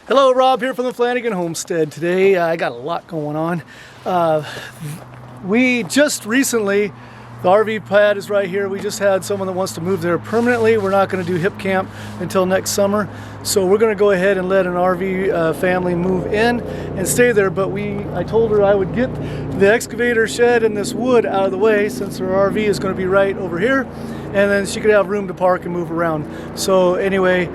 Hello, Rob here from the Flanagan Homestead. Today I got a lot going on. We just recently, the RV pad is right here. We just had someone that wants to move there permanently. We're not going to do hip camp until next summer. So we're going to go ahead and let an RV family move in and stay there. But I told her I would get the excavator shed and this wood out of the way since her RV is going to be right over here. And then she could have room to park and move around. So anyway,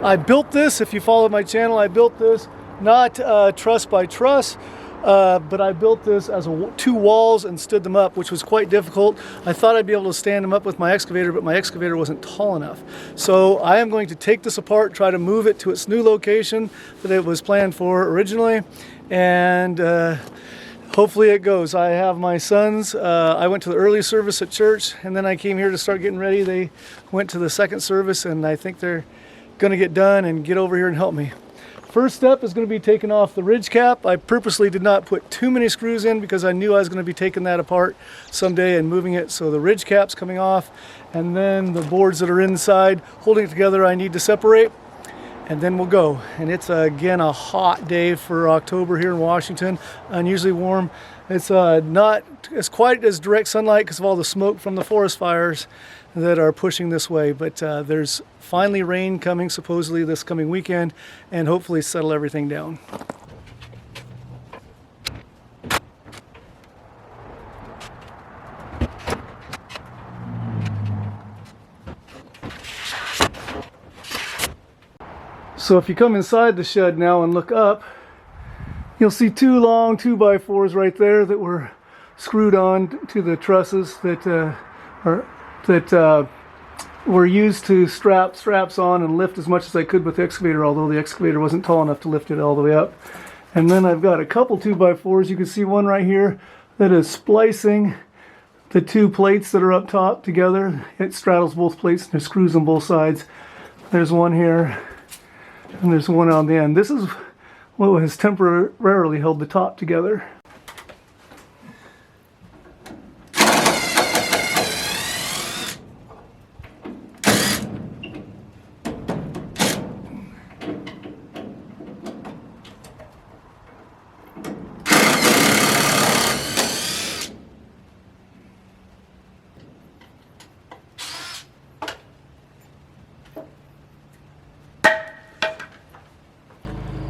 I built this. If you follow my channel, I built this not truss by truss, but I built this as two walls and stood them up, which was quite difficult. I thought I'd be able to stand them up with my excavator, but my excavator wasn't tall enough. So I am going to take this apart, try to move it to its new location that it was planned for originally, and hopefully it goes. I have my sons. I went to the early service at church, and then I came here to start getting ready. They went to the second service, and I think they're going to get done and get over here and help me. First step is going to be taking off the ridge cap. I purposely did not put too many screws in because I knew I was going to be taking that apart someday and moving it. So the ridge cap's coming off, and then the boards that are inside holding it together I need to separate, and then we'll go. And it's again a hot day for October here in Washington, unusually warm. It's not as quite as direct sunlight because of all the smoke from the forest fires that are pushing this way, but there's finally rain coming supposedly this coming weekend, and hopefully settle everything down. So if you come inside the shed now and look up, you'll see two long 2x4s right there that were screwed on to the trusses that were used to straps on and lift as much as I could with the excavator, although the excavator wasn't tall enough to lift it all the way up. And then I've got a couple 2x4s. You can see one right here that is splicing the two plates that are up top together. It straddles both plates and there's screws on both sides. There's one here and there's one on the end. This is what has temporarily held the top together.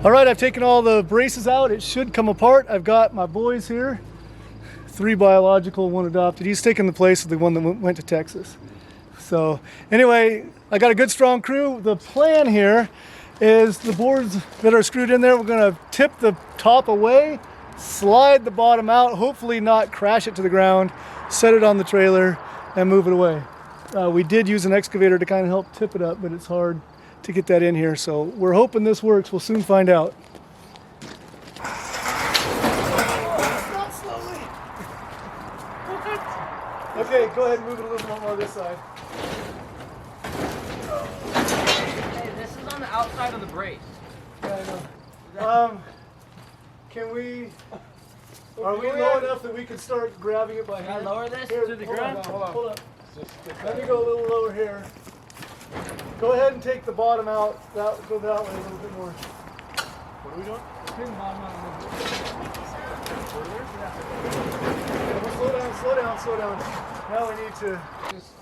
All right, I've taken all the braces out. It should come apart. I've got my boys here, 3 biological, 1 adopted. He's taking the place of the one that went to Texas. So anyway, I got a good strong crew. The plan here is the boards that are screwed in there, we're gonna tip the top away, slide the bottom out, hopefully not crash it to the ground, set it on the trailer and move it away. We did use an excavator to kind of help tip it up, but it's hard to get that in here, so we're hoping this works. We'll soon find out. Stop slowly. Okay, go ahead and move it a little more this side. Hey, this is on the outside of the brace. Yeah, I know. Can we? Are we low enough that we can start grabbing it by hand? Can I lower this here, to the ground? Hold on. Let me go a little lower here. Go ahead and take the bottom out. Go that way a little bit more. What are we doing? Take the bottom out a little bit. Slow down. Now we need to just...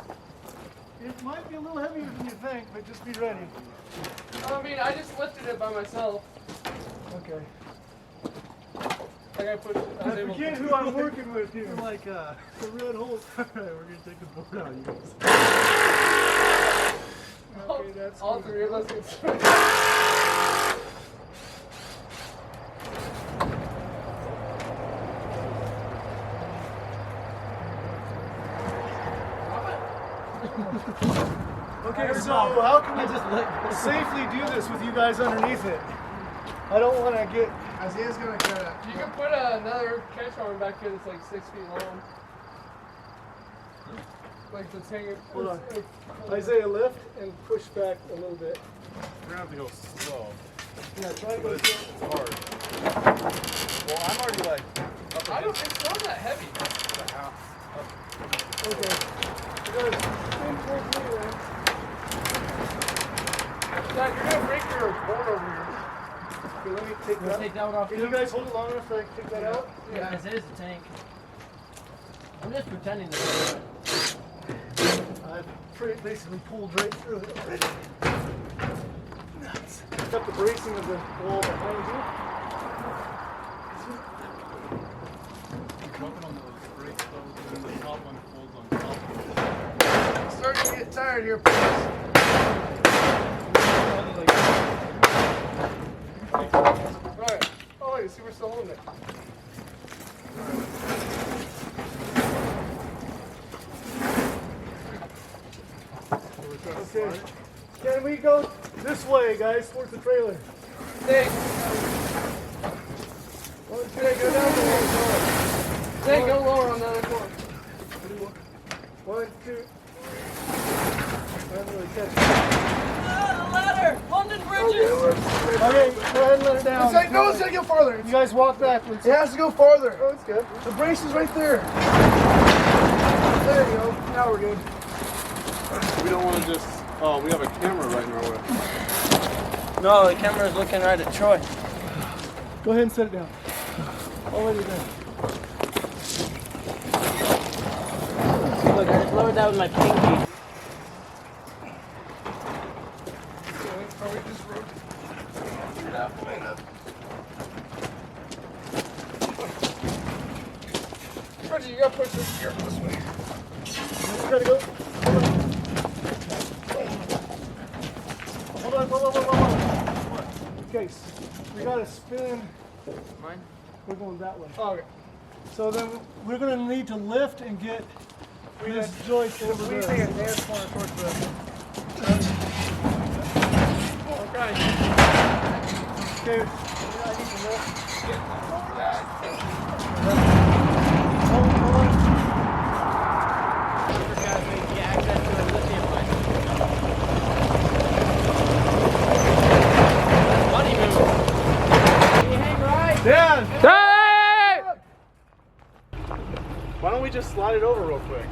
It might be a little heavier than you think, but just be ready. I mean, I just lifted it by myself. Okay. Like I forget who I'm working with here. Like the red hole. Alright, we're gonna take the board out, you guys. Okay, that's all good. 3 of us can swim. Okay, so how can we safely do this with you guys underneath it? I don't want to get... Isaiah's gonna get it. You can put another catch arm back here that's like 6 feet long. Like the thing. Hold on. Isaiah, lift and push back a little bit. We're gonna have to go slow. Yeah, try to go It's slow. hard. Well, I'm already like up I don't. It's not that heavy. the half. Okay. You gotta spin towards me then. Dad, you're gonna break your board over here. take that. Take that one off Can too? you guys hold it long enough so I can take that out? Yeah, it is a tank. I'm just pretending to. I basically pulled right through it already. Nuts. Got the bracing of the wall behind you. Bumping on those brakes though, and the top one folds on top. I'm starting to get tired here. Alright. Oh, wait, see, we're still holding it. Okay. Can we go this way, guys, towards the trailer? Hey, Well, okay, go down the way. hey, go lower on the other one. 1, 2. I didn't really catch it. The ladder! London Bridges! Okay, go ahead and let it down. No, it's gonna go farther. You guys walk backwards. It has to go farther. Oh, that's good. The brace is right there. There you go. Now we're good. We don't want to just. Oh, we have a camera right in our way. No, the camera's looking right at Troy. Go ahead and set it down. Already down. Look, I just lowered that with my pinky. Reggie, you gotta push this gear this way. You gotta go. Hold on. Hold on. Okay, we gotta spin. Mine? We're going that way. Oh, okay. So then we're gonna need to lift and get this joist over We there. take a dance corner towards the. Okay. Okay. Hold on. Dan! Why don't we just slide it over real quick?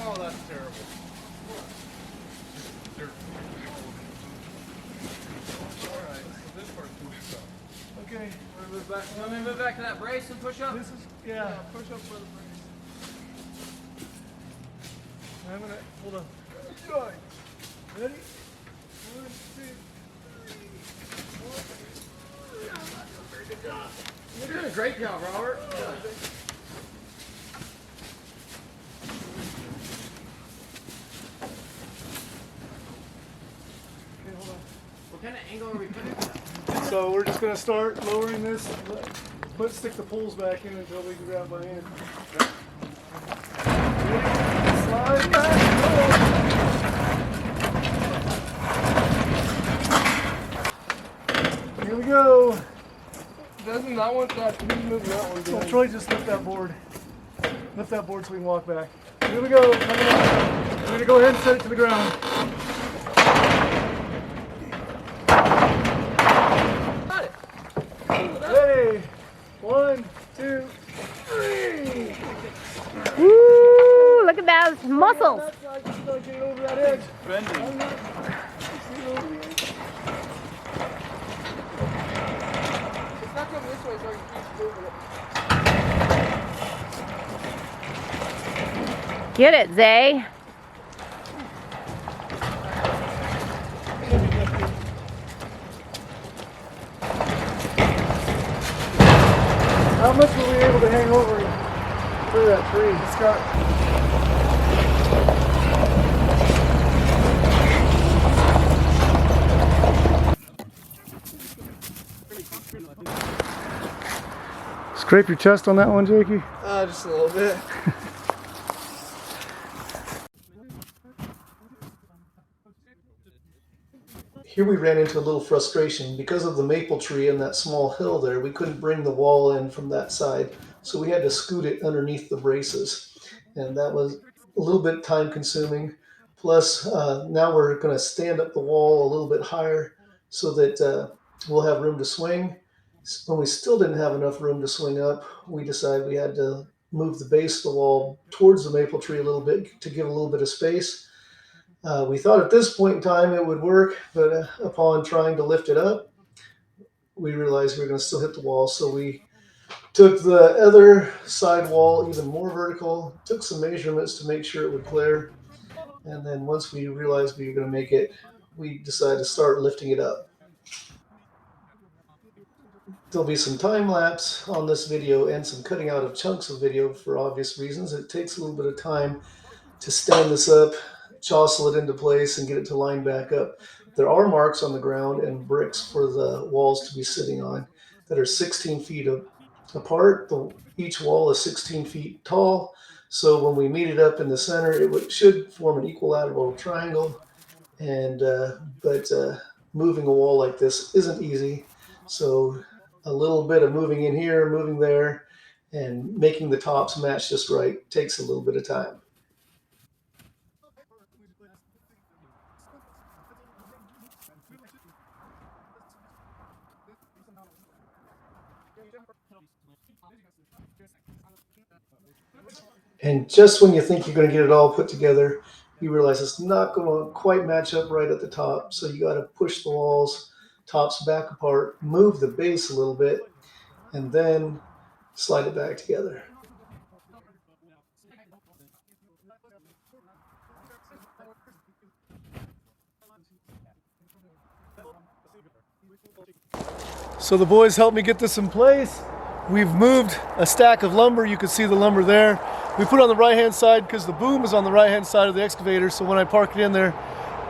Oh, that's terrible. Alright, so this part's pushed up. Okay. You want me to move back to that brace and push up? This is, yeah. Push up for the brace. I'm gonna, hold on. Good. Ready? 1, 2, 3. You're doing a great job, Robert. Okay, hold on. What kind of angle are we putting it at? So we're just gonna start lowering this. Stick the poles back in until we can grab by hand. Ready? Slide back. Go. Here we go. Doesn't that one, he's moving that one So down. Troy, just lift that board. Lift that board so we can walk back. Here we go. We're gonna go ahead and set it to the ground. On that side, just gotta get over that edge. Bending. I'm not. Get over the edge. It's not coming this way, so I can keep moving it. Get it, Zay. How much were we able to hang over through that tree? Scott? Scrape your chest on that one, Jakey. Just a little bit. Here we ran into a little frustration. Because of the maple tree and that small hill there, we couldn't bring the wall in from that side. So we had to scoot it underneath the braces. And that was a little bit time consuming. Plus, now we're going to stand up the wall a little bit higher so that we'll have room to swing. When we still didn't have enough room to swing up, we decided we had to move the base of the wall towards the maple tree a little bit to give a little bit of space. We thought at this point in time it would work, but upon trying to lift it up, we realized we were going to still hit the wall. So we took the other side wall even more vertical, took some measurements to make sure it would clear. And then once we realized we were going to make it, we decided to start lifting it up. There'll be some time lapse on this video and some cutting out of chunks of video for obvious reasons. It takes a little bit of time to stand this up, jostle it into place, and get it to line back up. There are marks on the ground and bricks for the walls to be sitting on that are 16 feet apart. Each wall is 16 feet tall. So when we meet it up in the center, it should form an equilateral triangle. But moving a wall like this isn't easy. So a little bit of moving in here, moving there, and making the tops match just right takes a little bit of time. And just when you think you're going to get it all put together, you realize it's not going to quite match up right at the top. So you got to push the walls, tops back apart, move the base a little bit, and then slide it back together. So the boys helped me get this in place. We've moved a stack of lumber. You can see the lumber there. We put it on the right hand side because the boom is on the right hand side of the excavator. So when I park it in there,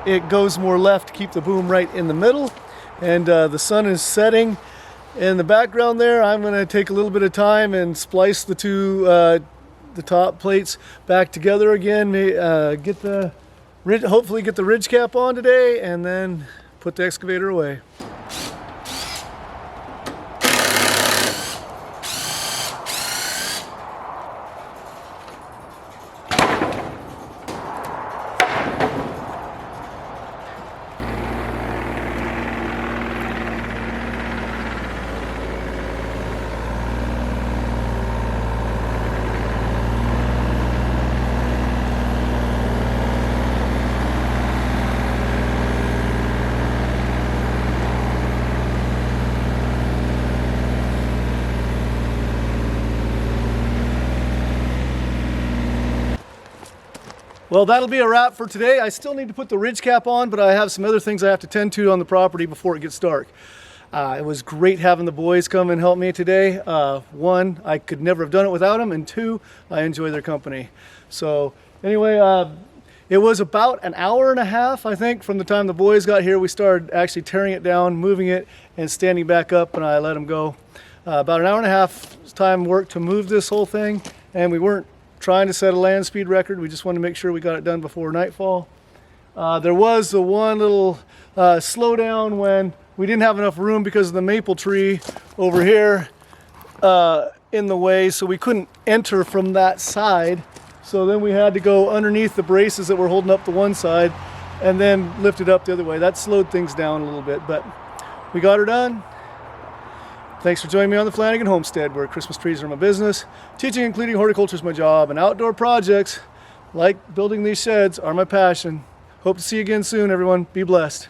it goes more left to keep the boom right in the middle. And the sun is setting in the background there. I'm going to take a little bit of time and splice the two the top plates back together again. Hopefully get the ridge cap on today, and then put the excavator away. Well, that'll be a wrap for today. I still need to put the ridge cap on, but I have some other things I have to tend to on the property before it gets dark. It was great having the boys come and help me today. One, I could never have done it without them, and two, I enjoy their company. So anyway, it was about an hour and a half, I think, from the time the boys got here. We started actually tearing it down, moving it, and standing back up, and I let them go. About an hour and a half time work to move this whole thing, and we weren't trying to set a land speed record. We just wanted to make sure we got it done before nightfall. There was the one little slowdown when we didn't have enough room because of the maple tree over here in the way, so we couldn't enter from that side. So then we had to go underneath the braces that were holding up the one side and then lift it up the other way. That slowed things down a little bit, but we got her done. Thanks for joining me on the Flanagan Homestead, where Christmas trees are my business, teaching and cleaning horticulture is my job, and outdoor projects, like building these sheds are my passion. Hope to see you again soon, everyone. Be blessed.